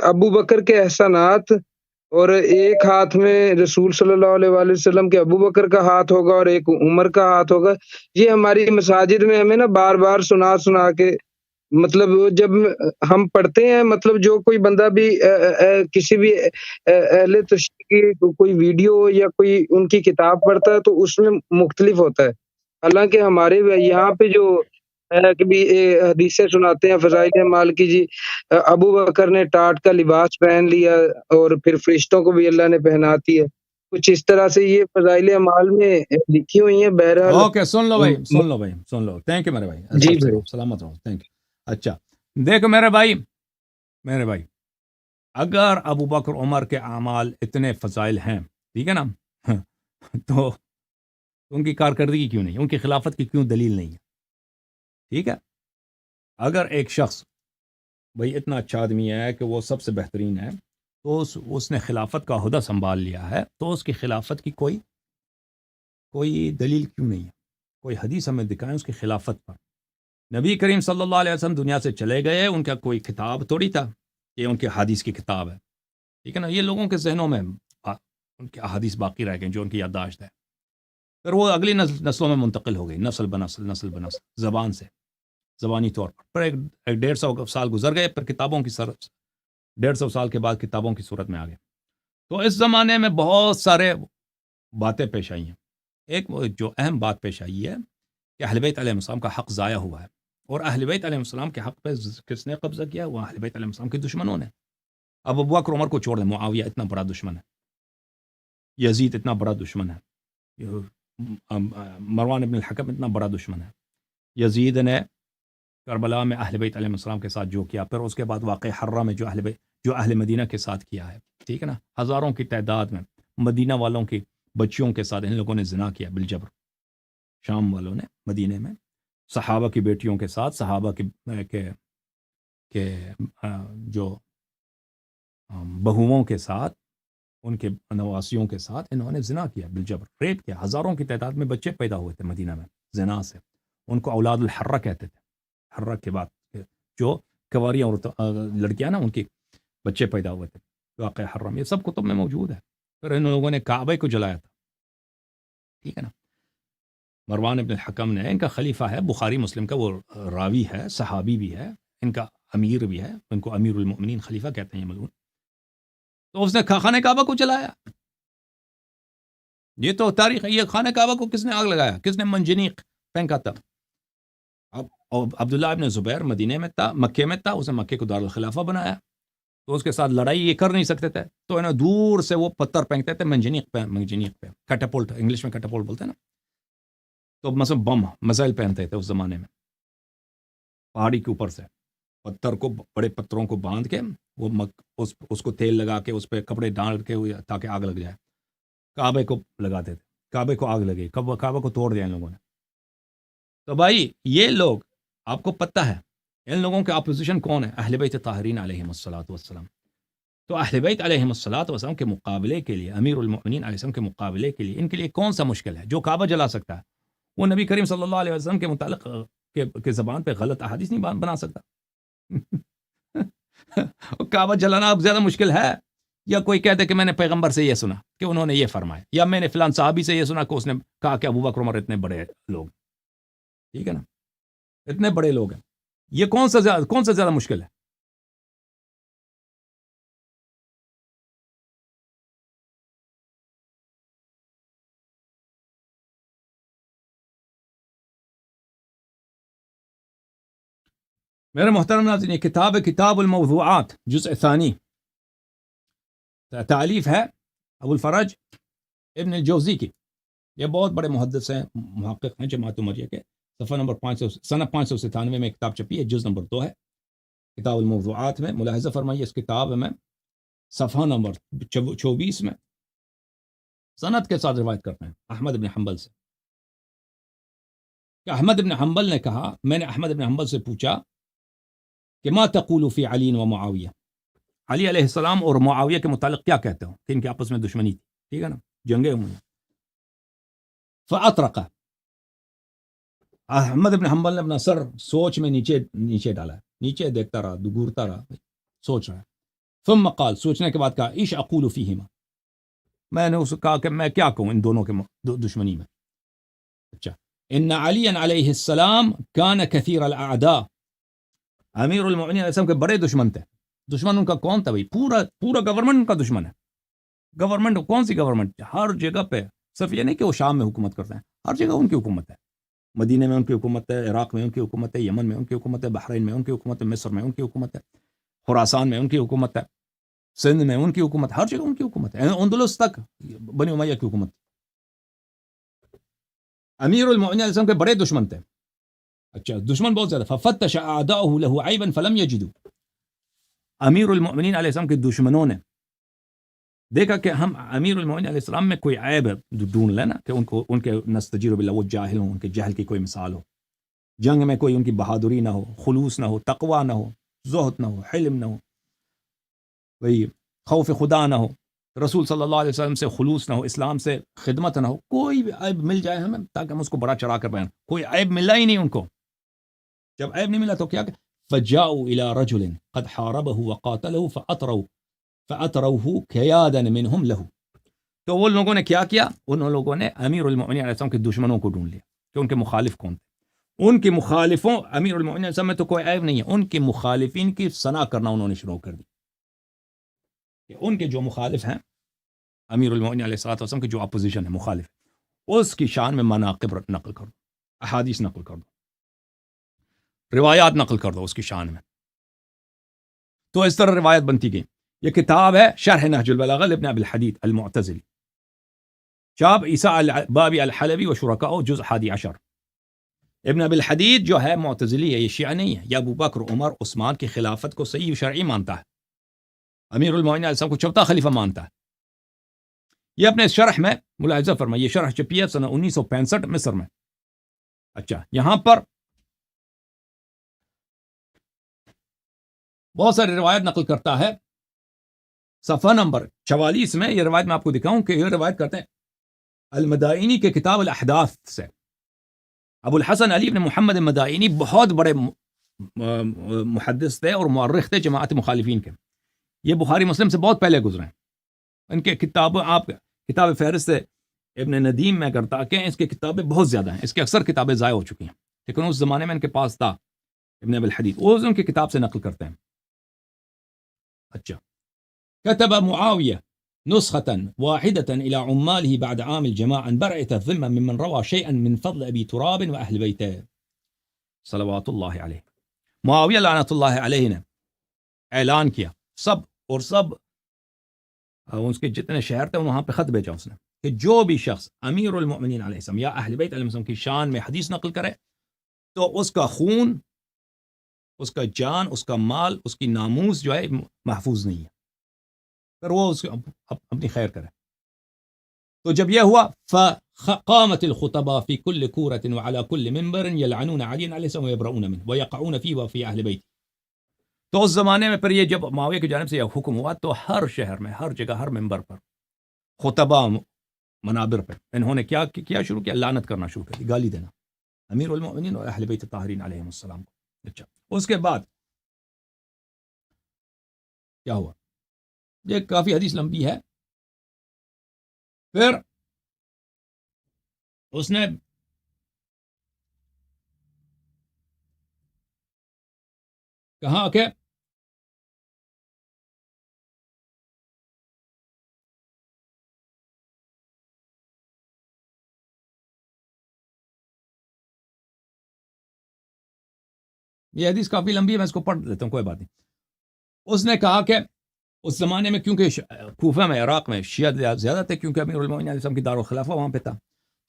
ابو بکر کے احسانات، اور ایک ہاتھ میں رسول صلی اللہ علیہ وآلہ وسلم کے ابو بکر کا ہاتھ ہوگا اور ایک عمر کا ہاتھ ہوگا، یہ ہماری مساجد میں ہمیں نا بار بار سنا سنا کے، مطلب جب ہم پڑھتے ہیں، مطلب جو کوئی بندہ بھی کسی بھی اہل تشریح کی کوئی ویڈیو یا کوئی ان کی کتاب پڑھتا ہے تو اس میں مختلف ہوتا ہے، حالانکہ ہمارے یہاں پہ جو کبھی حدیثیں سناتے ہیں فضائل اعمال کی جی، ابو بکر نے ٹاٹ کا لباس پہن لیا اور پھر فرشتوں کو بھی اللہ نے پہنا دیا، کچھ اس طرح سے یہ فضائل اعمال میں لکھی ہوئی ہیں۔ بہرحال اوکے، سن لو بھائی، سن لو بھائی، سن لو، تھینک یو میرے بھائی، جی سب سے بھائی، رہو، سلامت رہو، تھینک یو۔ اچھا دیکھو میرے بھائی، اگر ابو بکر عمر کے اعمال اتنے فضائل ہیں، ٹھیک ہے نا، تو ان کی کارکردگی کیوں نہیں، ان کی خلافت کی کیوں دلیل نہیں ہے؟ ٹھیک ہے، اگر ایک شخص بھائی اتنا اچھا آدمی ہے کہ وہ سب سے بہترین ہے، تو اس نے خلافت کا عہدہ سنبھال لیا ہے، تو اس کی خلافت کی کوئی دلیل کیوں نہیں ہے؟ کوئی حدیث ہمیں دکھائیں اس کی خلافت پر۔ نبی کریم صلی اللہ علیہ وسلم دنیا سے چلے گئے، ان کا کوئی کتاب تھوڑی تھا، یہ ان کی حدیث کی کتاب ہے، ٹھیک ہے نا، یہ لوگوں کے ذہنوں میں ان کی احادیث باقی رہ گئیں جو ان کی یادداشت ہے، پھر وہ اگلی نسلوں میں منتقل ہو گئی، نسل بنسل زبان سے، زبانی طور پر، پھر ایک 150 سال گزر گئے، پھر کتابوں کی 150 سال کے بعد کتابوں کی صورت میں آ گئے۔ تو اس زمانے میں بہت سارے باتیں پیش آئی ہیں۔ ایک جو اہم بات پیش آئی ہے کہ اہل بیت علیہ السلام کا حق ضائع ہوا ہے، اور اہل بیت علیہ السلام کے حق پہ کس نے قبضہ کیا؟ وہ اہل بیت علیہ السلام کے دشمنوں نے۔ اب ابو بکر عمر کو چھوڑ دیں، معاویہ اتنا بڑا دشمن ہے، یزید اتنا بڑا دشمن ہے، مروان ابن الحکم اتنا بڑا دشمن ہے۔ یزید نے کربلا میں اہل بیت علیہ السلام کے ساتھ جو کیا، پھر اس کے بعد واقع حرہ میں جو اہل مدینہ کے ساتھ کیا ہے، ٹھیک ہے نا، ہزاروں کی تعداد میں مدینہ والوں کی بچیوں کے ساتھ ان لوگوں نے زنا کیا بالجبر، شام والوں نے مدینے میں صحابہ کی بیٹیوں کے ساتھ، صحابہ کے جو بہوؤں کے ساتھ، ان کے نواسیوں کے ساتھ انہوں نے زنا کیا بالجبر، ریپ کیا، ہزاروں کی تعداد میں بچے پیدا ہوئے تھے مدینہ میں زنا سے، ان کو اولاد الحرہ کہتے تھے، حرہ کے بعد جو کنواریاں اور لڑکیاں نا ان کی بچے پیدا ہوئے تھے، واقع حرہ میں، یہ سب کتب میں موجود ہے۔ پھر ان لوگوں نے کعبہ کو جلایا تھا، ٹھیک ہے نا، مروان ابن الحکم نے، ان کا خلیفہ ہے، بخاری مسلم کا وہ راوی ہے، صحابی بھی ہے، ان کا امیر بھی ہے، ان کو امیر المؤمنین خلیفہ کہتے ہیں یہ ملعون، تو اس نے خانہ کعبہ کو جلایا۔ یہ تو تاریخ ہے، یہ خانہ کعبہ کو کس نے آگ لگایا، کس نے منجنیق پھینکا تھا؟ اب عبداللہ ابن زبیر مدینے میں تھا، مکے میں تھا، اس نے مکے کو دارالخلافہ بنایا، تو اس کے ساتھ لڑائی یہ کر نہیں سکتے تھے، تو انہیں دور سے وہ پتھر پھینکتے تھے منجنیق پہ، کیٹاپولٹ، انگلش میں کیٹاپولٹ بولتے ہیں نا، تو مثلا بم میزائل پہنتے تھے اس زمانے میں، پہاڑی کے اوپر سے پتھر کو، بڑے پتھروں کو باندھ کے، وہ اس کو تیل لگا کے اس پہ کپڑے ڈال کے تاکہ آگ لگ جائے، کعبے کو لگاتے تھے، کعبے کو آگ لگی، کعبہ کو توڑ دیا ان لوگوں نے۔ تو بھائی یہ لوگ، آپ کو پتہ ہے ان لوگوں کے اپوزیشن کون ہے؟ اہل بیت طاہرین علیہم الصلوۃ والسلام۔ تو اہل بیت علیہم الصلوۃ والسلام کے مقابلے کے لیے، امیر المؤمنین علیہ السلام کے مقابلے کے لیے ان کے لیے کون سا مشکل ہے؟ جو کعبہ جلا سکتا ہے وہ نبی کریم صلی اللہ علیہ وسلم کے متعلق کے زبان پہ غلط احادیث نہیں بنا سکتا۔ کعبہ جلانا اب زیادہ مشکل ہے، یا کوئی کہتے کہ میں نے پیغمبر سے یہ سنا کہ انہوں نے یہ فرمایا، یا میں نے فلان صحابی سے یہ سنا کہ اس نے کہا کہ ابو بکر عمر اتنے بڑے لوگ، ٹھیک ہے نا، اتنے بڑے لوگ ہیں، یہ کون سا زیادہ مشکل ہے؟ میرے محترم ناظرین، یہ کتاب الموضوعات جزء ثانی، تالیف ہے ابو الفرج ابن الجوزی کی، یہ بہت بڑے محدث ہیں، محقق ہیں جماعت عمریہ کے، صفحہ نمبر 597 میں کتاب چھپی ہے، جز نمبر 2 ہے کتاب الموضوعات میں۔ ملاحظہ فرمائیے اس کتاب میں صفحہ نمبر 24 میں سند کے ساتھ روایت کرتے ہیں احمد بن حنبل سے، کہ احمد بن حنبل نے کہا، میں نے احمد بن حنبل سے پوچھا کہ ما تقول فی علی و معاویہ، علی علیہ السلام اور معاویہ کے متعلق کیا کہتے ہو، کہ ان کے آپس میں دشمنی تھی، ٹھیک ہے نا، جنگیں ہوئی۔ فاطرق، احمد بن حنبل نے اپنا سر سوچ میں نیچے ڈالا ہے، نیچے دیکھتا رہا، گورتا رہا، سوچ رہا ہے۔ ثم قال، سوچنے کے بعد کہا، ايش اقول فيهما، میں نے اس کو کہا کہ میں کیا کہوں ان دونوں کے دشمنی میں. اچھا، ان علی علیہ السلام کان کثیر الاعداء، امیر المؤمنین علیہ السلام کے بڑے دشمن تھے. دشمن ان کا کون تھا بھائی؟ پورا گورنمنٹ ان کا دشمن ہے. گورنمنٹ کون سی گورنمنٹ؟ ہر جگہ پہ، صرف یہ نہیں کہ وہ شام میں حکومت کرتے ہیں، ہر جگہ ان کی حکومت ہے. مدینہ میں ان کی حکومت ہے، عراق میں ان کی حکومت ہے، یمن میں ان کی حکومت ہے، بحرین میں ان کی حکومت ہے، مصر میں ان کی حکومت ہے، خراسان میں ان کی حکومت ہے، سندھ میں ان کی حکومت، ہر جگہ ان کی حکومت ہے. اندلس تک بنی امیہ کی حکومت. امیر المؤمنین علیہ السلام کے بڑے دشمن تھے. اچھا، دشمن بہت زیادہ. ففتش اعداؤه له عیبا فلم یجدوا، امیر المؤمنین علیہ السلام کے دشمنوں نے دیکھا کہ ہم امیر المؤمنین علیہ السلام میں کوئی عیب ڈھونڈ لینا کہ ان کے نستجیر باللہ، وہ جاہل ہوں، ان کے جہل کی کوئی مثال ہو، جنگ میں کوئی ان کی بہادری نہ ہو، خلوص نہ ہو، تقوی نہ ہو، زہد نہ ہو، حلم نہ ہو، وہی خوف خدا نہ ہو، رسول صلی اللہ علیہ وسلم سے خلوص نہ ہو، اسلام سے خدمت نہ ہو، کوئی بھی عیب مل جائے ہمیں تاکہ ہم اس کو بڑا چڑھا کر بیان. کوئی عیب ملا ہی نہیں ان کو. جب عیب نہیں ملا تو کیا کہ فجاؤوا الى رجل قد حاربه وقاتله فأتروه كيادا منهم له. تو وہ لوگوں نے کیا کیا؟ ان لوگوں نے امیر المؤمنین علیہ السلام کے دشمنوں کو ڈھونڈ لیا کہ ان کے مخالف کون تھے. ان کے مخالفوں، امیر المؤمنین علیہ السلام میں تو کوئی عیب نہیں ہے، ان کے مخالفین کی ثنا کرنا انہوں نے شروع کر دی کہ ان کے جو مخالف ہیں امیر المؤمنین علیہ السلام کے جو اپوزیشن ہے، مخالف، اس کی شان میں مناقب نقل کر دو، احادیث نقل کر دو، روایات نقل کر دو اس کی شان میں. تو اس طرح روایت بنتی گئی. یہ کتاب ہے شرح نہج البلاغہ لابن ابی الحدید المعتزلی، چاپ عیسیٰ بابی الحلبی و شرکاء، جزء 11. ابن ابی الحدید جو ہے معتزلی ہے، یہ شیعہ نہیں ہے. یہ ابو بکر، عمر، عثمان کی خلافت کو صحیح شرعی مانتا ہے، امیر المؤمنین علیہ السلام کو چوتھا خلیفہ مانتا ہے. یہ اپنے شرح میں ملاحظہ فرمائے، یہ شرح چھپی ہے سنہ 1965 مصر میں. اچھا، یہاں پر بہت ساری روایت نقل کرتا ہے. صفحہ نمبر 44 میں یہ روایت میں آپ کو دکھاؤں کہ یہ روایت کرتے ہیں المدائنی کے کتاب الاحداث سے. ابو الحسن علی بن محمد مدائنی بہت بڑے محدث تھے اور مورخ تھے جماعت مخالفین کے. یہ بخاری مسلم سے بہت پہلے گزرے ہیں. ان کے کتابیں آپ کتاب فہرست ابن ندیم میں کرتا کہ اس کی کتابیں بہت زیادہ ہیں، اس کی اکثر کتابیں ضائع ہو چکی ہیں، لیکن اس زمانے میں ان کے پاس تھا ابن ابی الحدید، وہ ان کی کتاب سے نقل کرتے ہیں. اچھا، كتب معاوية نسخة واحدة إلى عماله بعد عام الجماعة أن برئت الذمة ممن روى شيئا من فضل أبي تراب وأهل بيته صلوات الله عليه. معاویہ لعنت اللہ علیہ نے اعلان کیا، سب اس کے جتنے شہر تھے وہاں پہ خط بھیجا اس نے کہ جو بھی شخص امیر المؤمنین علیہ السلام یا اہل بیت علیہ السلام کی شان میں حدیث نقل کرے تو اس کا خون، اس کا جان، اس کا مال، اس کی ناموس جو ہے محفوظ نہیں ہے، پھر وہ اس اپنی خیر کرے. تو جب یہ ہوا فقامت الخطباء في كل كورة وعلى كل منبر يلعنون علي عليه السلام ويبرؤون منه ويقعون فيه وفي اهل بيته. تو اس زمانے میں پھر یہ جب معاویہ کی جانب سے یہ حکم ہوا تو ہر شہر میں، ہر جگہ، ہر منبر پر، خطباء منابر پر انہوں نے کیا شروع کیا؟ لعنت کرنا شروع کر دی، گالی دینا امیر المؤمنین اور اہل بیت الطاہرین علیہم السلام کو. اچھا، اس کے بعد کیا ہوا؟ یہ کافی حدیث لمبی ہے. پھر اس نے کہا کہ یہ حدیث کافی لمبی ہے، میں اس کو پڑھ لیتا ہوں، کوئی بات نہیں. اس نے کہا کہ اس زمانے میں کیونکہ کوفہ میں، عراق میں شیعہ زیادہ تھے، کیونکہ امیر المؤمنین علیہ السلام کی دارالخلافہ وہاں پہ تھا،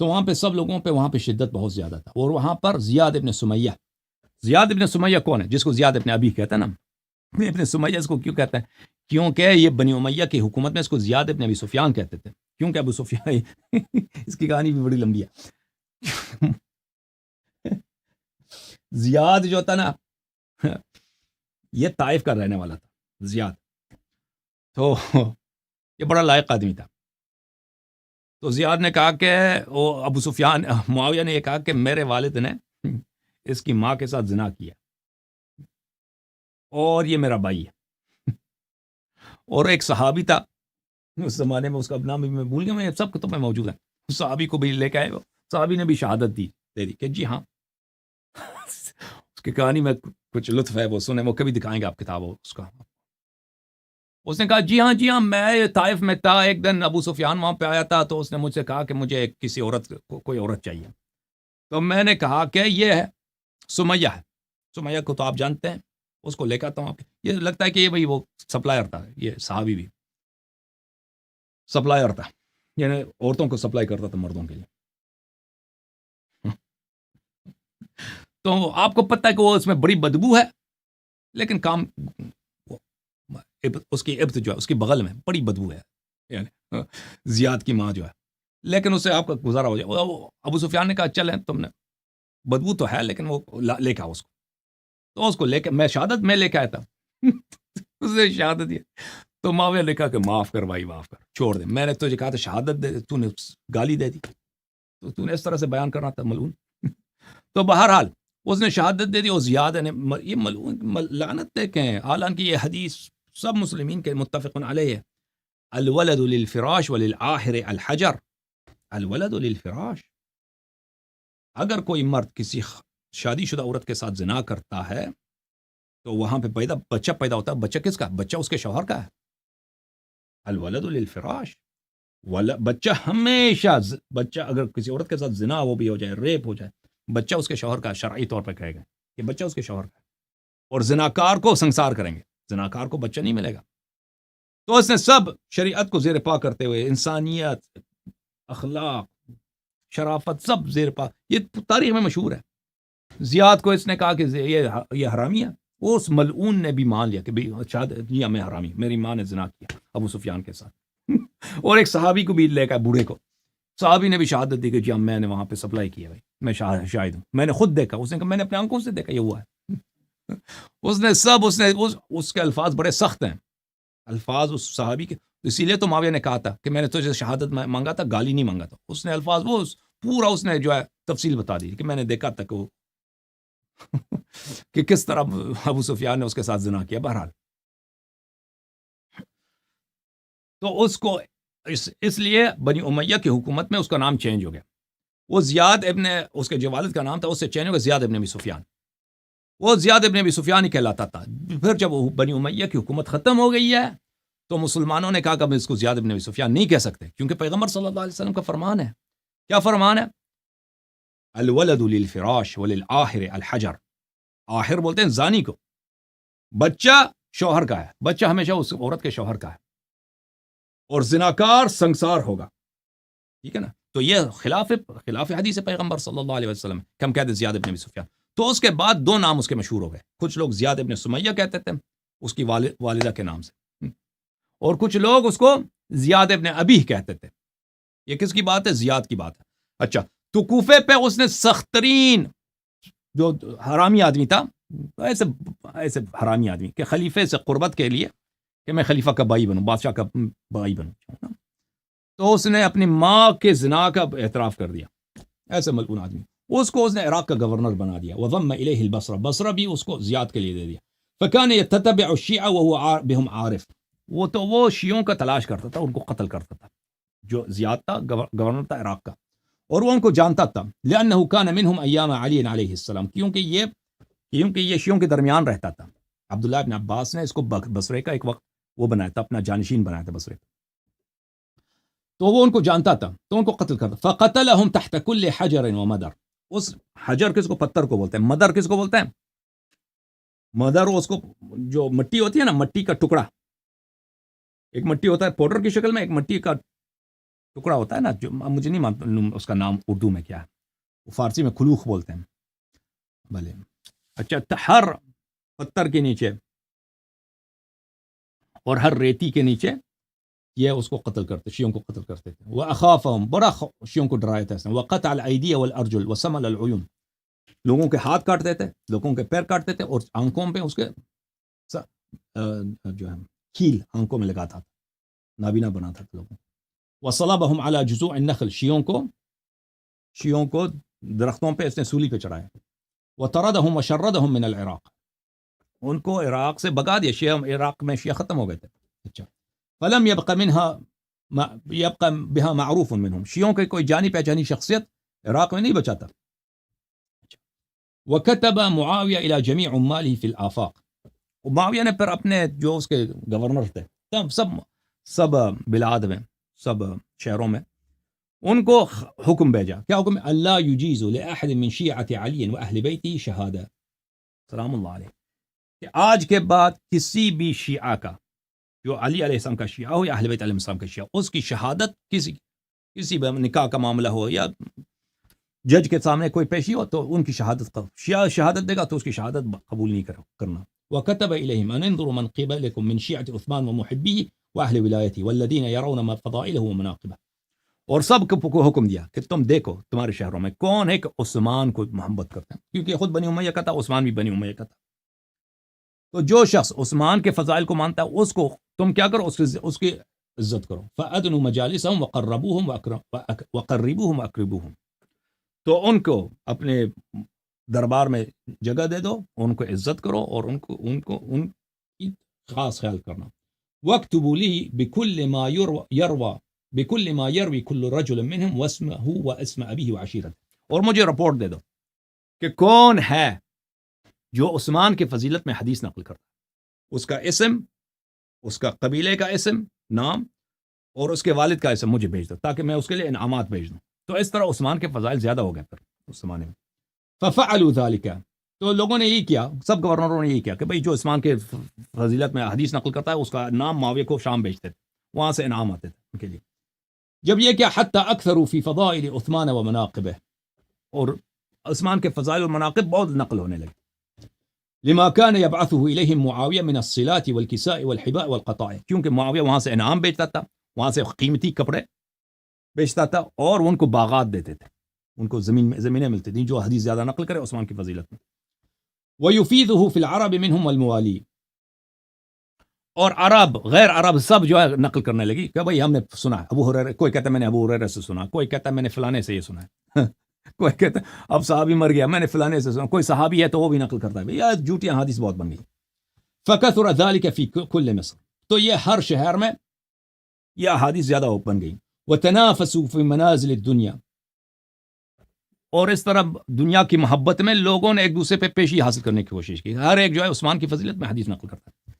تو وہاں پہ سب لوگوں پہ وہاں پہ شدت بہت زیادہ تھا. اور وہاں پر زیاد ابن سمیہ کون ہے؟ جس کو زیاد ابن ابی کہتا ہے نا. ابن سمیہ اس کو کیوں کہتے ہیں؟ کیونکہ یہ بنی امیہ کی حکومت میں اس کو زیاد ابن ابی سفیان کہتے تھے، کیونکہ ابو سفیان اس کی کہانی بھی بڑی لمبی ہے. زیاد جو تھا نا یہ طائف کا رہنے والا تھا زیاد، تو یہ بڑا لائق آدمی تھا. تو زیاد نے کہا کہ وہ ابو سفیان، معاویہ نے یہ کہا کہ میرے والد نے اس کی ماں کے ساتھ زنا کیا اور یہ میرا بھائی ہے. اور ایک صحابی تھا اس زمانے میں، اس کا نام بھی میں بھول گیا، میں سب کتب میں موجود ہے، اس صحابی کو بھی لے کے آئے، صحابی نے بھی شہادت دے دی کہ جی ہاں اس کی کہانی میں کچھ لطف ہے وہ سنے، وہ کبھی دکھائیں گے آپ کتاب اس کا. اس نے کہا جی ہاں میں طائف میں تھا، ایک دن ابو سفیان وہاں پہ آیا تھا، تو اس نے مجھ سے کہا کہ مجھے کسی عورت کوئی عورت چاہیے. تو میں نے کہا کہ یہ ہے سمیہ ہے، سمیہ کو تو آپ جانتے ہیں، اس کو لے کے آتا ہوں. آپ یہ لگتا ہے کہ یہ بھائی وہ سپلائر تھا، یہ صحابی بھی سپلائر تھا، یعنی عورتوں کو سپلائی کرتا تھا مردوں کے لیے. تو آپ کو پتہ ہے کہ وہ اس میں بڑی بدبو ہے، لیکن کام اس کی ابت جو ہے اس کی بغل میں بڑی بدبو ہے، یعنی زیاد کی ماں جو ہے، لیکن اس سے آپ کا گزارا ہو جائے. ابو سفیان نے کہا چلیں تم نے، بدبو تو ہے لیکن وہ لے کے آؤ اس کو. تو اس کو لے کے میں شہادت میں لے کے آیا تھا اس نے شہادت دی. تو معاویہ نے کہا کہ معاف کر بھائی، معاف کر، چھوڑ دے، میں نے تجھے کہا تھا شہادت دے، تو نے گالی دے دی، تو نے اس طرح سے بیان کرنا تھا ملعون. تو بہرحال اس نے شہادت دے دی، اور زیاد نے یہ ملعون لعنت دیکھیں، حالانکہ یہ حدیث سب مسلمین کے متفقن علیہ ہے. الولد للفراش وللآخر الحجر، الولد للفراش. اگر کوئی مرد کسی شادی شدہ عورت کے ساتھ زنا کرتا ہے تو وہاں پہ بچہ پیدا ہوتا ہے. بچہ کس کا؟ بچہ اس کے شوہر کا ہے. الولد للفراش، بچہ ہمیشہ، بچہ اگر کسی عورت کے ساتھ زنا وہ بھی ہو جائے، ریپ ہو جائے، بچہ اس کے شوہر کا شرعی طور پہ کہے گا کہ بچہ اس کے شوہر کا ہے. اور زناکار کو سنسار کریں گے، زناکار کو بچہ نہیں ملے گا. تو اس نے سب شریعت کو زیر پا کرتے ہوئے، انسانیت، اخلاق، شرافت سب زیر پا، یہ تاریخ میں مشہور ہے. زیاد کو اس نے کہا کہ یہ حرامی ہے، اس ملعون نے بھی مان لیا کہ جی میں حرامی، میری ماں نے زنا کیا ابو سفیان کے ساتھ. اور ایک صحابی کو بھی لے کر، بوڑھے کو، صحابی نے بھی شہادت دی کہ جی میں نے وہاں پہ سپلائی کیا، بھائی میں شاہد ہوں، میں نے خود دیکھا. اس نے کہا میں نے اپنے آنکھوں سے دیکھا یہ ہوا ہے. اس کے الفاظ بڑے سخت ہیں، الفاظ اس صحابی کے. اسی لیے تو معاویہ نے کہا تھا کہ میں نے تجھے شہادت مانگا تھا، گالی نہیں مانگا تھا. اس نے الفاظ وہ پورا اس نے جو ہے تفصیل بتا دی کہ میں نے دیکھا تھا کہ وہ کہ کس طرح ابو سفیان نے اس کے ساتھ زنا کیا. بہرحال تو اس کو اس لیے بنی امیہ کی حکومت میں اس کا نام چینج ہو گیا. وہ زیاد ابن، اس کے جو والد کا نام تھا اس سے چینج ہو گیا زیاد ابن ابی سفیان. وہ زیاد ابن ابی سفیان ہی کہلاتا تھا. پھر جب بنی امیہ کی حکومت ختم ہو گئی ہے تو مسلمانوں نے کہا کہ ہم اس کو زیاد ابن ابی سفیان نہیں کہہ سکتے، کیونکہ پیغمبر صلی اللہ علیہ وسلم کا فرمان ہے. کیا فرمان ہے؟ الولد للفراش وللآخر الحجر. آخر بولتے ہیں زانی کو، بچہ شوہر کا ہے، بچہ ہمیشہ اس عورت کے شوہر کا ہے، اور زناکار سنگسار ہوگا. ٹھیک ہے نا؟ تو یہ خلاف حدیث پیغمبر صلی اللہ علیہ وسلم کہ ہم کہتے ہیں زیاد ابن ابی سفیان. تو اس کے بعد دو نام اس کے مشہور ہو گئے. کچھ لوگ زیاد ابن سمیہ کہتے تھے اس کی والدہ کے نام سے، اور کچھ لوگ اس کو زیاد ابن ابی کہتے تھے. یہ کس کی بات ہے؟ زیاد کی بات ہے. اچھا، تو کوفے پہ اس نے سخت ترین جو حرامی آدمی تھا، ایسے حرامی آدمی کہ خلیفے سے قربت کے لیے کہ میں خلیفہ کا بھائی بنوں، بادشاہ کا بھائی بنوں، تو اس نے اپنی ماں کے زنا کا اعتراف کر دیا. ایسے ملعون آدمی، اس کو اس نے عراق کا گورنر بنا دیا. وضم الیہ البصرہ، بصرہ بھی اس کو زیاد کے لیے دے دیا. فکان یتتبع الشیعہ وهو بهم عارف، وہ شیعوں کا تلاش کرتا تھا، ان کو قتل کرتا تھا. جو زیاد تھا گورنر تھا عراق کا، اور وہ ان کو جانتا تھا. لأنه كان منهم ایام علی علیہ السلام، کیونکہ یہ شیعوں کے درمیان رہتا تھا. عبداللہ ابن عباس نے اس کو بصرے کا ایک وقت وہ بنایا تھا، اپنا جانشین بنایا تھا بصرے. تو وہ ان کو جانتا تھا، تو ان کو قتل کرتا. فقتلهم تحت كل حجر ومدر. اس حجر کس کو؟ پتھر کو بولتے ہیں. مدر کس کو بولتے ہیں؟ مدر اس کو جو مٹی ہوتی ہے نا، مٹی کا ٹکڑا، ایک مٹی ہوتا ہے پاؤڈر کی شکل میں، ایک مٹی کا ٹکڑا ہوتا ہے نا، جو مجھے نہیں معلوم اس کا نام اردو میں کیا ہے، فارسی میں خلوخ بولتے ہیں. بھلے اچھا، ہر پتھر کے نیچے اور ہر ریتی کے نیچے یہ اس کو قتل کرتے، شیعوں کو قتل کرتے تھے. وَأَخَافَهُمْ، بڑا شیعوں کو ڈرایا تھا اس نے. وَقَطَعَ الْأَيْدِيَ وَالْأَرْجُلَ وَسَمَلَ الْعُيُونَ، لوگوں کے ہاتھ کاٹتے تھے، لوگوں کے پیر کاٹتے تھے، اور آنکھوں پہ اس کے جو ہے کھیل آنکھوں میں لگاتا تھا، نابینا بناتا تھا لوگوں. وَصَلَبَهُمْ عَلَى جُذُوعِ النَّخْلِ، شیعوں کو درختوں پہ اس نے سولی پہ چڑھایا. وَطَرَدَهُمْ وَشَرَّدَهُمْ مِنَ الْعِرَاقِ، ان کو عراق سے بگا دیا. عراق میں شیعہ ختم ہو گئے تھے. اچھا، فلم يبق منها يبقى بها معروف منهم، شیعوں کے کوئی جانی پہچانی شخصیت عراق میں نہیں بچاتا. وكتب معاویہ الى جميع عماله في الآفاق، معاویہ نے پھر اپنے جو اس کے گورنر تھے سب بلاد میں، سب شہروں میں، ان کو حکم بھیجا. کیا حکم؟ اللہ یجیز لأحد من شیعۃ علی واہل بیتہ شہادہ سلام اللہ علیہ، کہ آج کے بعد کسی بھی شیعہ کا، جو علی علیہ السلام کا شیعہ ہو یا اہل بیت علیہ السلام کا شیعہ، اس کی شہادت کسی بھی نکاح کا معاملہ ہو یا جج کے سامنے کوئی پیشی ہو تو ان کی شہادت شیعہ شہادت دے گا تو اس کی شہادت قبول نہیں کرنا. وكتب إليهم أن انظروا من قبلكم من شيعة عثمان ومحبيه وأهل ولايته والذين يرون فضائله ومناقبه، اور سب کو حکم دیا کہ تم دیکھو تمہارے شہروں میں کون ہے کہ عثمان کو محبت کرتا ہے، کیونکہ خود بنی امیہ کا تھا، عثمان بھی بنی امیہ کا تھا. تو جو شخص عثمان کے فضائل کو مانتا ہے اس کو تم کیا کرو، اس کی عزت کرو. فأدنوا مجالسهم وقربوهم وقربوهم واقربوهم، تو ان کو اپنے دربار میں جگہ دے دو، ان کو عزت کرو اور ان کی خاص خیال کرنا. وَاكْتُبُوا لِهِ بِكُلِّ مَا يَرْوِي كُلُّ رَجُلٍ مِّنْهُمْ وَاسْمَهُ وَاسْمَ أَبِيهِ وَعَشِيرَتِهِ، اور مجھے رپورٹ دے دو کہ کون ہے جو عثمان کے فضیلت میں حدیث نقل کرتا ہے، اس کا اسم، اس کا قبیلے کا اسم، نام، اور اس کے والد کا اسم مجھے بھیج دو تاکہ میں اس کے لیے انعامات بھیج دوں. تو اس طرح عثمان کے فضائل زیادہ ہو گئے پھر اس زمانے میں. ففعلوا ذلك، تو لوگوں نے یہی کیا، سب گورنروں نے یہی کیا کہ بھئی جو عثمان کے فضیلت میں حدیث نقل کرتا ہے اس کا نام معاویہ کو شام بھیجتے تھے، وہاں سے انعام آتے تھے ان کے لیے. جب یہ کیا حتی اکثروا فی فضائل عثمان و مناقبہ، اور عثمان کے فضائل و مناقب بہت نقل ہونے لگے. لما كان يبعثه اليهم معاویہ من الصلات والکساء والحباء والقطاع، کیونکہ معاویہ وہاں سے انعام بیچتا تھا، وہاں سے قیمتی کپڑے بیچتا تھا اور ان کو باغات دیتے تھے، ان کو زمینیں ملتی تھیں جو حدیث زیادہ نقل کرے عثمان کی فضیلت میں. وَيُفِيدُهُ فِي الْعَرَبِ مِنْهُمْ وَالْمُوَالِي، اور عرب غیر عرب سب جو ہے نقل کرنے لگی کہ بھئی ہم نے سنا ابو ہریرہ، کوئی کہتا ہے میں نے ابو ہریرہ سے سنا، کوئی کہتا ہے میں نے فلانے سے یہ سنا ہے کوئی کہتا ہے اب صحابی مر گیا میں نے فلانے سے سنا، کوئی صحابی ہے تو وہ بھی نقل کرتا ہے. یہ جھوٹی حدیث بہت بن گئی. فَكَثُرَ ذَلِكَ فِي كُلِّ مصر، تو یہ ہر شہر میں یہ احادیث زیادہ بن گئی. وَتَنَافَسُوا فِي مَنَازِلِ الدُّنْيَا، اور اس طرح دنیا کی محبت میں لوگوں نے ایک دوسرے پہ پیشی حاصل کرنے کی کوشش کی، ہر ایک جو ہے عثمان کی فضیلت میں حدیث نقل کرتا ہے.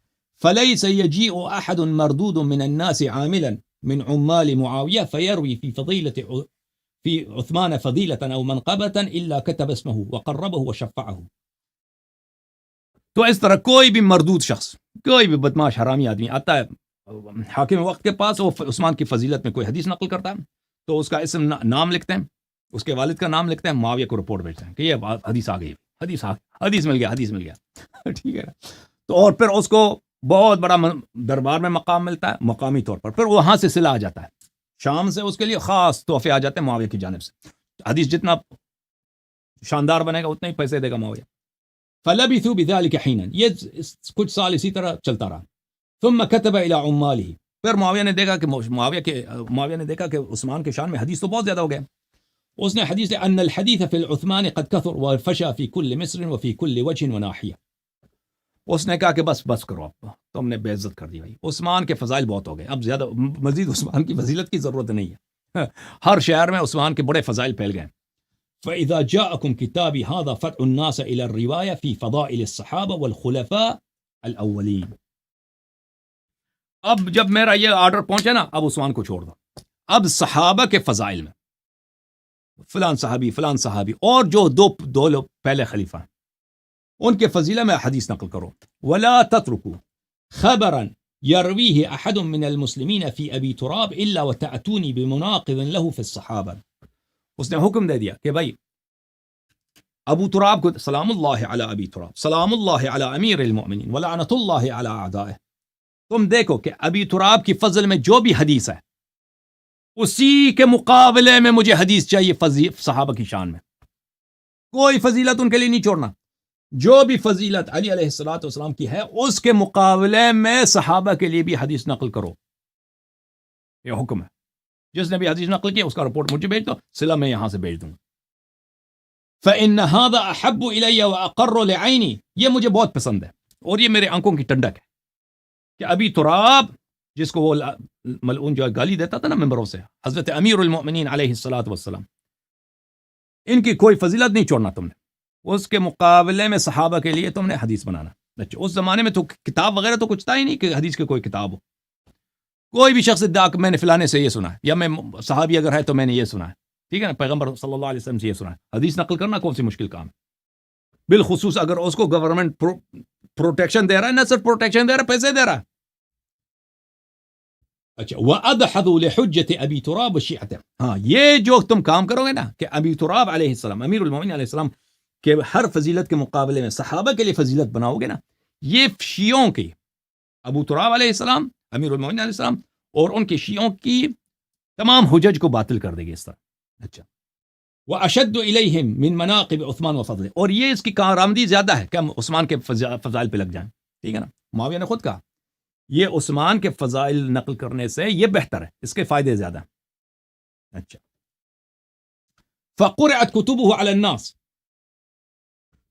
فَلَيْسَ يَجِيءُ أَحَدٌ مَرْدُودٌ مِّنَ النَّاسِ عَامِلًا مِّنْ عُمَّالِ مُعَاوِيَةَ فَيَرْوِي فِي عثمان فضيلة أو منقبة إلا كتب اسمه وقربه وشفعه. تو اس طرح کوئی بھی مردود شخص، کوئی بھی بدماش حرامی آدمی آتا ہے حاکم وقت کے پاس، وہ عثمان کی فضیلت میں کوئی حدیث نقل کرتا ہے تو اس کا اسم نام لکھتے ہیں، اس کے والد کا نام لکھتے ہیں، معاویہ کو رپورٹ بھیجتے ہیں کہ یہ حدیث آ گئی، حدیث مل گیا ٹھیک ہے. تو اور پھر اس کو بہت بڑا دربار میں مقام ملتا ہے مقامی طور پر، پھر وہاں سے صلہ آ جاتا ہے، شام سے اس کے لیے خاص تحفے آ جاتے ہیں معاویہ کی جانب سے. حدیث جتنا شاندار بنے گا اتنا ہی پیسے دے گا معاویہ. فلبثوا بذلك حینا، یہ کچھ سال اسی طرح چلتا رہا. ثم كتب الى عماله، پھر معاویہ نے دیکھا کہ عثمان کے شان میں حدیث تو بہت زیادہ ہو گئے. اس نے حدیث ان الحديث في العثمان قد كثر وفشى في كل مصر وفي كل وجه وناحيه. اس نے کہا کہ بس کرو، اب تم نے بے عزت کر دی بھائی، عثمان کے فضائل بہت ہو گئے، اب زیادہ مزید عثمان کی فضیلت کی ضرورت نہیں ہے. ہر شہر میں عثمان کے بڑے فضائل پھیل گئے. فَإِذَا جَاءَكُمْ كِتَابِي هَذَا فَدْعُوا النَّاسَ إِلَى الرِّوَايَةِ فِي فَضَائِلِ الصَّحَابَةِ وَالْخُلَفَاءِ الْأَوَّلِينَ. اب جب میرا یہ آرڈر پہنچا نا، اب عثمان کو چھوڑ دو، اب صحابہ کے فضائل میں فلان صحابی اور جو دو لوگ پہلے خلیفہ ہیں ان کے فضیلہ میں حدیث نقل کرو. وَلَا تَتْرُكُوا خَبَرًا يَرْوِيهِ أَحَدٌ مِّنَ الْمُسْلِمِينَ فِي أَبِي تُرَابٍ إِلَّا وَتَأْتُونِي بِمُنَاقِضٍ لَهُ فِي الصَّحَابَةِ. اس نے حکم دے دیا کہ بھائی ابو تراب کو، سلام اللہ علی ابی تراب، سلام اللہ علی امیر المؤمنین ولعنۃ اللہ علی اعدائہ، تم دیکھو کہ ابی تراب کی فضل میں جو بھی حدیث ہے اسی کے مقابلے میں مجھے حدیث چاہیے صحابہ کی شان میں، کوئی فضیلت ان کے لیے نہیں چھوڑنا. جو بھی فضیلت علی علیہ الصلوۃ والسلام کی ہے اس کے مقابلے میں صحابہ کے لیے بھی حدیث نقل کرو، یہ حکم ہے. جس نے بھی حدیث نقل کی اس کا رپورٹ مجھے بھیج دو، صلہ میں یہاں سے بھیج دوں. فإن هذا أحب إلي وأقر لعيني، یہ مجھے بہت پسند ہے اور یہ میرے آنکھوں کی ٹھنڈک ہے کہ ابی تراب جس کو وہ ملعون جو گالی دیتا تھا نا ممبروں سے، حضرت امیر المؤمنین علیہ الصلوۃ والسلام، ان کی کوئی فضیلت نہیں چھوڑنا تم نے، اس کے مقابلے میں صحابہ کے لیے تم نے حدیث بنانا۔ اچھا، اس زمانے میں تو کتاب وغیرہ تو کچھ تھا ہی نہیں کہ حدیث کی کوئی کتاب ہو۔ کوئی بھی شخص ادعا کہ میں نے فلانے سے یہ سنا ہے، یا میں صحابی اگر ہے تو میں نے یہ سنا ہے، ٹھیک ہے نا، پیغمبر صلی اللہ علیہ وسلم سے یہ سنا ہے، حدیث نقل کرنا کون سی مشکل کام ہے؟ بالخصوص اگر اس کو گورنمنٹ پروٹیکشن دے رہا ہے، نہ صرف پروٹیکشن دے رہا ہے، پیسے دے رہا ہے۔ اچھا، وَأَدْحَضُوا لِحُجَّةِ أَبِي تُرَابِ شِيعَةً، ہاں یہ جو تم کام کرو گے نا کہ ابی تراب علیہ السلام، امیر المومنین علیہ السلام کے ہر فضیلت کے مقابلے میں صحابہ کے لیے فضیلت بناؤ گے نا، یہ شیعوں کی، ابو تراب علیہ السلام، امیر المومنین علیہ السلام اور ان کے شیعوں کی تمام حجج کو باطل کر دے گی اس طرح۔ اچھا، وَأَشَدُّ إِلَيْهِمْ مِنْ مَنَاقِبِ عثمان وَفَضْلِ، اور یہ اس کی کارآمدی زیادہ ہے کہ ہم عثمان کے فضائل پہ لگ جائیں، ٹھیک ہے نا، معاویہ نے خود کہا یہ عثمان کے فضائل نقل کرنے سے یہ بہتر ہے، اس کے فائدے زیادہ ہیں۔ اچھا، فَقُرِعَتْ كُتُبُهُ عَلَى النَّاسِ،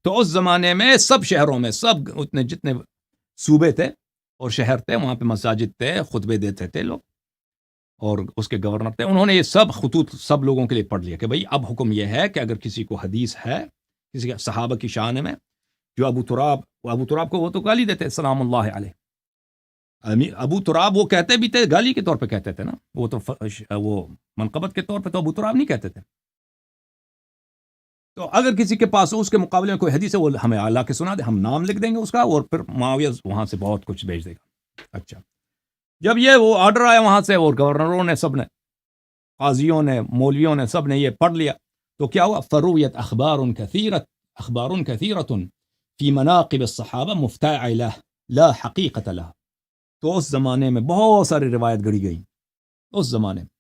تو اس زمانے میں سب شہروں میں، سب اتنے جتنے صوبے تھے اور شہر تھے، وہاں پہ مساجد تھے، خطبے دیتے تھے لوگ، اور اس کے گورنر تھے، انہوں نے یہ سب خطوط سب لوگوں کے لیے پڑھ لیا کہ بھئی اب حکم یہ ہے کہ اگر کسی کو حدیث ہے کسی کے صحابہ کی شان میں، جو ابو تراب کو وہ تو گالی دیتے سلام اللہ علیہ، ابو تراب وہ کہتے بھی تھے، گالی کے طور پہ کہتے تھے نا، وہ تو وہ منقبت کے طور پہ تو ابو تراب نہیں کہتے تھے۔ تو اگر کسی کے پاس اس کے مقابلے میں کوئی حدیث ہے وہ ہمیں لا کے سنا دے، ہم نام لکھ دیں گے اس کا، اور پھر معاویہ وہاں سے بہت کچھ بھیج دے گا۔ اچھا، جب یہ وہ آرڈر آیا وہاں سے اور گورنروں نے، سب نے، قاضیوں نے، مولویوں نے، سب نے یہ پڑھ لیا، تو کیا ہوا؟ فرویت اخبار کثیرۃ فی مناقب الصحابہ مفتعلہ لا حقیقت لها، تو اس زمانے میں بہت ساری روایت گڑی گئی اس زمانے میں۔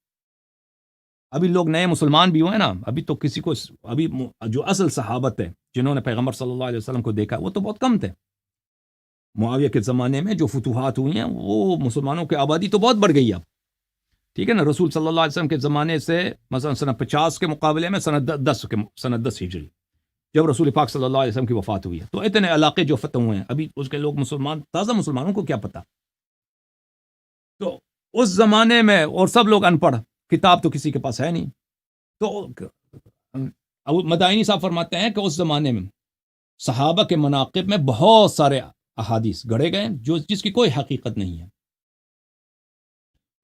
ابھی لوگ نئے مسلمان بھی ہوئے نا، ابھی تو کسی کو، ابھی جو اصل صحابت ہے جنہوں نے پیغمبر صلی اللہ علیہ وسلم کو دیکھا وہ تو بہت کم تھے۔ معاویہ کے زمانے میں جو فتوحات ہوئی ہیں وہ مسلمانوں کی آبادی تو بہت بڑھ گئی اب، ٹھیک ہے نا، رسول صلی اللہ علیہ وسلم کے زمانے سے مثلا سنہ 50 کے مقابلے میں سنہ 10 ہجری جب رسول پاک صلی اللہ علیہ وسلم کی وفات ہوئی ہے، تو اتنے علاقے جو فتح ہوئے ہیں، ابھی اس کے لوگ مسلمان، تازہ مسلمانوں کو کیا پتہ۔ تو اس زمانے میں، اور سب لوگ ان پڑھ، کتاب تو کسی کے پاس ہے نہیں، تو مدائنی صاحب فرماتے ہیں کہ اس زمانے میں صحابہ کے مناقب میں بہت سارے احادیث گڑے گئے جس کی کوئی حقیقت نہیں ہے۔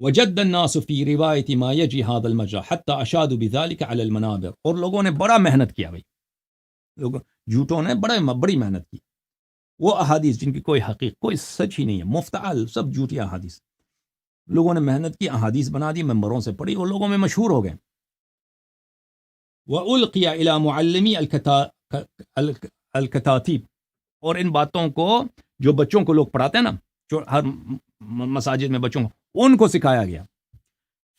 وجد الناس فی روایت ما یجی هذا المجرى حتى اشادوا بذلك على المنابر، اور لوگوں نے بڑا محنت کیا، بھائی لوگ جھوٹوں نے بڑی محنت کی، وہ احادیث جن کی کوئی حقیقت، کوئی سچ ہی نہیں ہے، مفتعل، سب جھوٹی احادیث، لوگوں نے محنت کی، احادیث بنا دی، ممبروں سے پڑھی اور لوگوں میں مشہور ہو گئے۔ وَأُلْقِيَ إِلَى مُعَلِّمِي الْكَتَاتِيب، اور ان باتوں کو جو بچوں کو لوگ پڑھاتے ہیں نا، جو ہر مساجد میں بچوں کو، ان کو سکھایا گیا۔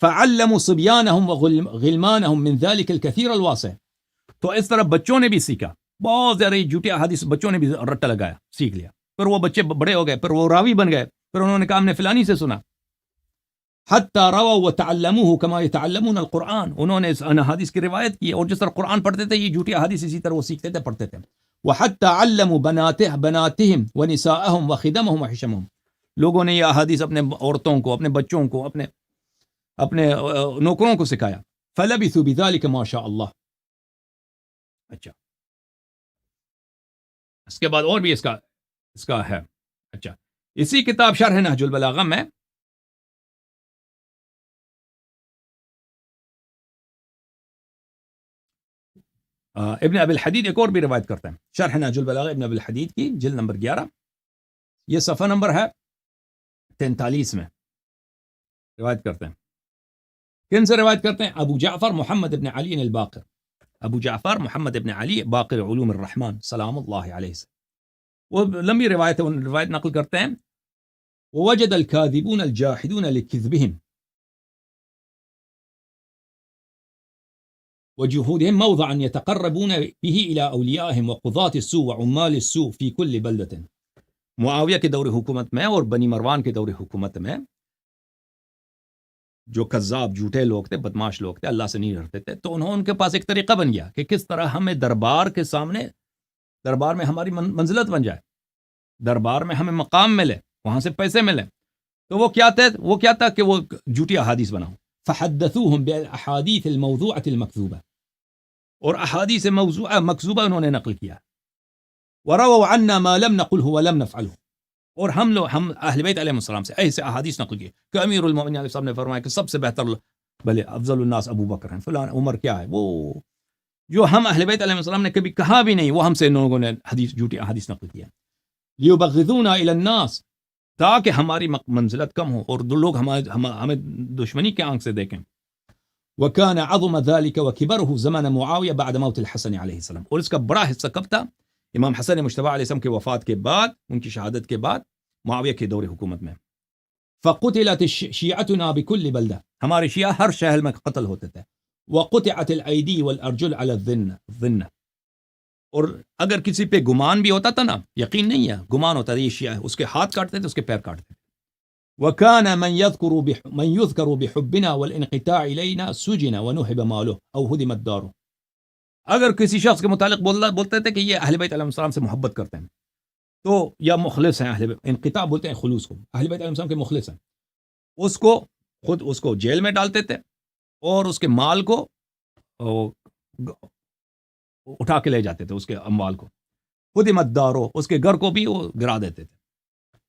فَعَلَّمُوا صِبْيَانَهُمْ وَغِلْمَانَهُمْ مِنْ ذَلِكَ الْكَثِيرَ الْوَاسِعِ، تو اس طرح بچوں نے بھی سیکھا، بہت زیادہ جھوٹی احادیث بچوں نے بھی رٹا لگایا، سیکھ لیا، پھر وہ بچے بڑے ہو گئے، پھر وہ راوی بن گئے، پھر انہوں نے کہا ہم نے فلانی سے سنا۔ حتی روا وتعلموه كما يتعلمون القرآن، انہوں نے اس احادیث کی روایت کی، اور جس طرح قرآن پڑھتے تھے یہ جھوٹی احادیث اسی طرح وہ سیکھتے تھے، پڑھتے تھے۔ وحتی علموا بناتهم ونساءهم وخدمهم وحشمهم، لوگوں نے یہ احادیث اپنے عورتوں کو، اپنے بچوں کو، اپنے نوکروں کو سکھایا۔ فلبثوا بذلك ما شاء اللہ۔ اچھا، اس کے بعد اور بھی اس کا ہے۔ اچھا، اسی کتاب شرح نہج البلاغہ میں ابن ابی الحدید ایک اور بھی روایت کرتے ہیں، شرح نہج البلاغہ ابن ابی الحدید کی جلد نمبر 11، یہ صفحہ نمبر ہے 43 میں روایت کرتے ہیں۔ کن سے روایت کرتے ہیں؟ ابو جعفر محمد ابن علی الباقر، ابو جعفر محمد ابن علی باقر علوم الرحمن سلام اللہ علیہ سے، وہ لمبی روایت ہے، روایت نقل کرتے ہیں۔ ووجد الكاذبون الجاحدون لكذبهم وجهودهم موضعا يتقربون به إلى أوليائهم وقضاة السوء وعمال السوء في كل بلدة، معاویہ کے دور حکومت میں اور بنی مروان کے دور حکومت میں جو کذاب جھوٹے لوگ تھے، بدماش لوگ تھے، اللہ سے نہیں ڈرتے تھے، تو ان کے پاس ایک طریقہ بن گیا کہ کس طرح ہمیں دربار کے سامنے، دربار میں ہماری منزلت بن جائے، دربار میں ہمیں مقام ملے، وہاں سے پیسے ملے، تو وہ کیا تھا کہ وہ جھوٹی احادیث بناؤ. فحدثوهم بالاحاديث الموضوعه المكذوبه، اور احادیث موضوعہ مکذوبہ انہوں نے نقل کیا. ورووا عنا ما لم نقله ولم نفعله، اور ہم اہل بیت علیہ السلام سے ایسے احادیث نقل کیے کہ امیر المومنین علیہ السلام نے فرمایا کہ سب سے بہتر بھلے افضل الناس ابو بکر ہیں، فلان عمر کیا ہے، وہ جو ہم اہل بیت علیہ السلام نے کبھی کہا بھی نہیں، وہ ہم سے لوگوں نے جھوٹی احادیث نقل کیا. لیبغضونا الی الناس، تاکہ ہماری منزلت کم ہو اور لوگ ہمیں دشمنی کے آنکھ سے دیکھیں. وكان عظم ذلك وكبره زمن معاویہ بعد موت الحسن علیہ السلام، اور اس کا بڑا حصہ کب تھا؟ امام حسن مجتبی علیہ السلام کی وفات کے بعد، ان کی شہادت کے بعد، معاویہ کے دور حکومت میں. فقتلت شیعتنا بكل بلدہ، ہمارے شیعہ ہر شہر میں قتل ہوتے تھے. وقطعت الايدي والارجل على الظن، اور اگر کسی پہ گمان بھی ہوتا تھا نا، یقین نہیں ہے، گمان ہوتا تھا یہ شیعہ ہے، اس کے ہاتھ کاٹتے تھے، اس کے پیر کاٹتے تھے. وكان من يذكر بحبنا والانقطاع الينا سجن ونهب ماله او هدمت داره، اگر کسی شخص کے متعلق بولتے تھے کہ یہ اہل بیت علیہ السلام سے محبت کرتے ہیں تو یا مخلص ہیں، اہل بیت انقطاع بولتے ہیں خلوص کو، اہل بیت علیہ السلام کے مخلص ہیں، اس کو جیل میں ڈالتے تھے اور اس کے مال کو اٹھا کے لے جاتے تھے، اس کے اموال کو. هدمت داره، اس کے گھر کو بھی وہ گرا دیتے تھے،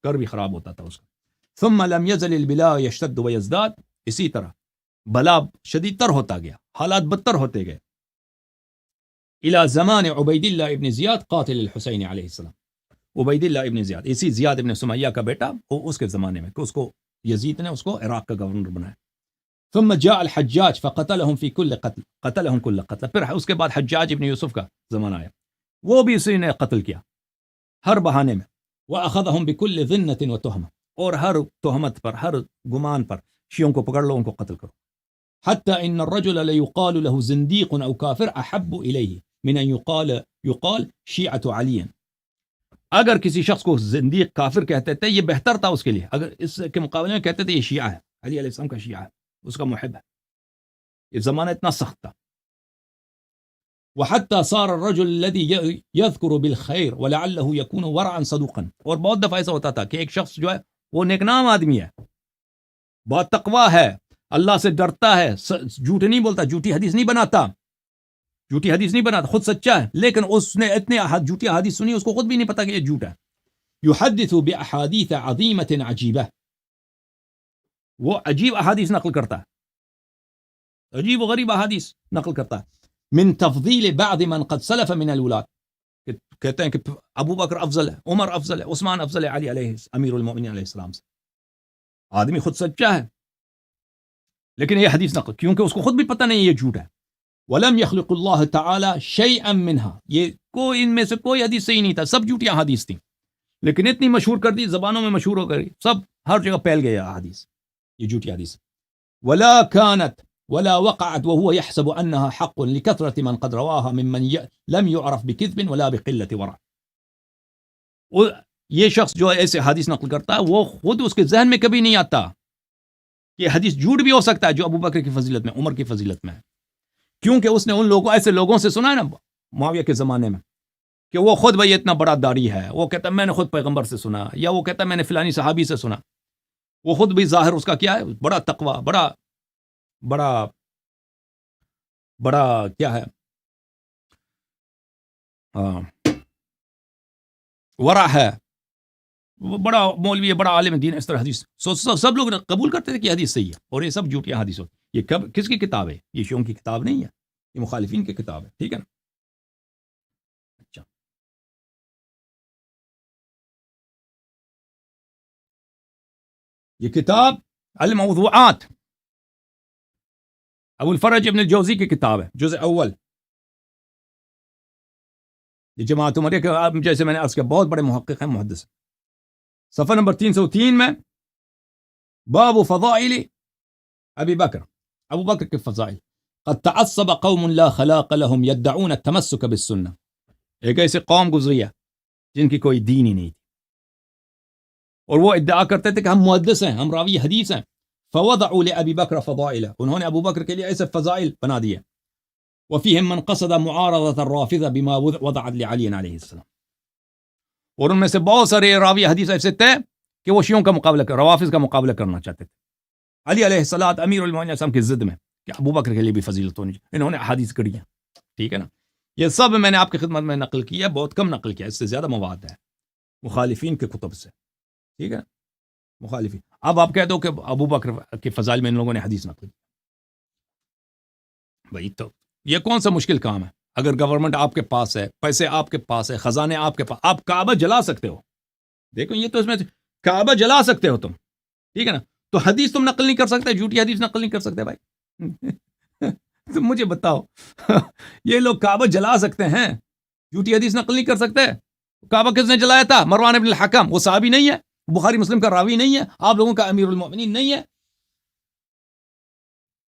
گھر بھی خراب ہوتا تھا اس کا. ثم لم يزل البلاء يشتد ويزداد، اسی طرح بلا شدید تر ہوتا گیا، حالات بدتر ہوتے گئے. الى زمان عبید اللہ ابن زیاد قاتل الحسین علیہ السلام، عبید اللہ ابن زیاد، اسی زیاد ابن سمیہ کا بیٹا، وہ اس کے زمانے میں کہ اس کو یزید نے اس کو عراق کا گورنر بنایا. ثم جاء الحجاج فقتلهم في كل قتل، قتلهم كل قتل، پھر اس کے بعد حجاج ابن یوسف کا زمانہ آیا، وہ بھی اسی نے قتل کیا ہر بہانے میں. واخذهم بكل ذنة وتهمة، اور ہر تہمت پر، ہر گمان پر شیعوں کو پکڑ لو، ان کو قتل کرو. حتى ان الرجل ليقال له زنديق او كافر احب اليه من ان يقال شيعة علي، اگر کسی شخص کو زندیق کافر کہتے تھے یہ بہتر تھا اس کے لیے، اگر اس کے مقابلے میں کہتے تھے یہ شیعہ ہے، علی علیہ السلام کا شیعہ ہے، اس کا محب ہے. یہ زمانہ اتنا سخت تھا. وحتى صار الرجل الذي يذكر بالخير ولعله يكون ورعا صدوقا، اور بہت دفعہ ایسا ہوتا تھا کہ ایک شخص جو ہے وہ نیکنام آدمی ہے، بہت تقوی ہے، اللہ سے ڈرتا ہے، جھوٹ نہیں بولتا، جھوٹی حدیث نہیں بناتا، خود سچا ہے، لیکن اس نے اتنے جھوٹی حدیث سنی اس کو خود بھی نہیں پتا کہ یہ جھوٹ ہے. يحدث باحاديث عظيمة عجيبة، وہ عجیب احادیث نقل کرتا ہے، عجیب و غریب احادیث نقل کرتا ہے. من تفضیل بعض من قد سلف من الولاد، کہتے ہیں کہ ابو بکر افضل ہے، عمر افضل ہے، عثمان افضل ہے علی علیہ امیر المومنین علیہ السلام سے. آدمی خود سچا ہے لیکن یہ حدیث نقل، کیونکہ اس کو خود بھی پتہ نہیں یہ جھوٹ ہے. ولم يخلق اللہ تعالی شیئا منها، یہ کوئی ان میں سے کوئی حدیث صحیح نہیں تھا، سب جھوٹی احادیث تھیں، لیکن اتنی مشہور کر دی، زبانوں میں مشہور ہو گئی، سب ہر جگہ پھیل گئی احادیث، یہ جھوٹی حدیث. ولا وقعت وهو يحسب انها حق لكثرة من قد رواها ممن لم يعرف بكذب ولا بقلة ورع. یہ شخص جو ایسے حدیث نقل کرتا ہے وہ خود اس کے ذہن میں کبھی نہیں آتا کہ حدیث جھوٹ بھی ہو سکتا ہے جو ابو بکر کی فضیلت میں، عمر کی فضیلت میں ہے، کیونکہ اس نے ان لوگوں، ایسے لوگوں سے سنا ہے نا معاویہ کے زمانے میں کہ وہ خود بھائی اتنا بڑا داڑھی ہے، وہ کہتا ہے میں نے خود پیغمبر سے سنا، یا وہ کہتا ہے میں نے فلانی صحابی سے سنا، وہ خود بھی ظاہر اس کا کیا ہے، بڑا تقوی، بڑا کیا ہے، ورع ہے، وہ بڑا مولوی ہے، بڑا عالم دین، اس طرح حدیث سب لوگ قبول کرتے تھے کہ حدیث صحیح ہے، اور یہ سب جھوٹی حدیث ہوتی. یہ کس کی کتاب ہے؟ یہ شیعوں کی کتاب نہیں ہے، یہ مخالفین کی کتاب ہے، ٹھیک ہے نا. اچھا، یہ کتاب الموضوعات ابو الفرج ابن الجوزی کی کتاب ہے، جزء اول. یہ جماعت عمریہ کے، جیسے میں نے عرض کیا، بہت بڑے محقق ہیں، محدث ہیں. صفحہ نمبر 303 میں باب فضائل ابی بکر، ابو بکر کے فضائل. قد تعصب قوم لا خلاق لهم يدعون التمسك بالسنة، ایک ایسے قوم گزری ہے جن کی کوئی دین ہی نہیں تھی، اور وہ ادعا کرتے تھے کہ ہم محدث ہیں، ہم راوی حدیث ہیں. فوضعوا لأبي بکر فضائل، انہوں نے ابو بکر کے لیے ایسے فضائل بنا دیے. وفيهم من قصد معارضة الرافضة بما وضعت لعلي علیہ السلام، اور ان میں سے بہت سارے راوی حدیث ایسے تھے کہ وہ شیعوں کا مقابلہ روافظ کا مقابلہ کرنا چاہتے تھے. علی علیہ الصلوۃ امیر المومنین السلام کی ضد میں کہ ابو بکر کے لیے بھی فضیلت ہونی چاہیے. انہوں نے احادیث کڑی ہیں, ٹھیک ہے نا. یہ سب میں نے آپ کی خدمت میں نقل کیا, بہت کم نقل کیا, اس سے زیادہ مواد ہے مخالفین کے کتب سے, ٹھیک ہے نا, مخالفین. اب آپ کہہ دو کہ ابو بکر کے فضائل میں ان لوگوں نے حدیث نقل کی. بھائی تو یہ کون سا مشکل کام ہے؟ اگر گورنمنٹ آپ کے پاس ہے, پیسے آپ کے پاس ہے, خزانے آپ کے پاس, آپ کعبہ جلا سکتے ہو. دیکھو یہ تو اس میں کعبہ جلا سکتے ہو تم, ٹھیک ہے نا. تو حدیث تم نقل نہیں کر سکتے, جھوٹی حدیث نقل نہیں کر سکتے بھائی. تم مجھے بتاؤ, یہ لوگ کعبہ جلا سکتے ہیں, جھوٹی حدیث نقل نہیں کر سکتے. کعبہ کس نے جلایا تھا؟ مروان بن الحکم. وہ صحابی نہیں ہے, بخاری مسلم کا راوی نہیں ہے, آپ لوگوں کا امیر المومنین نہیں ہے.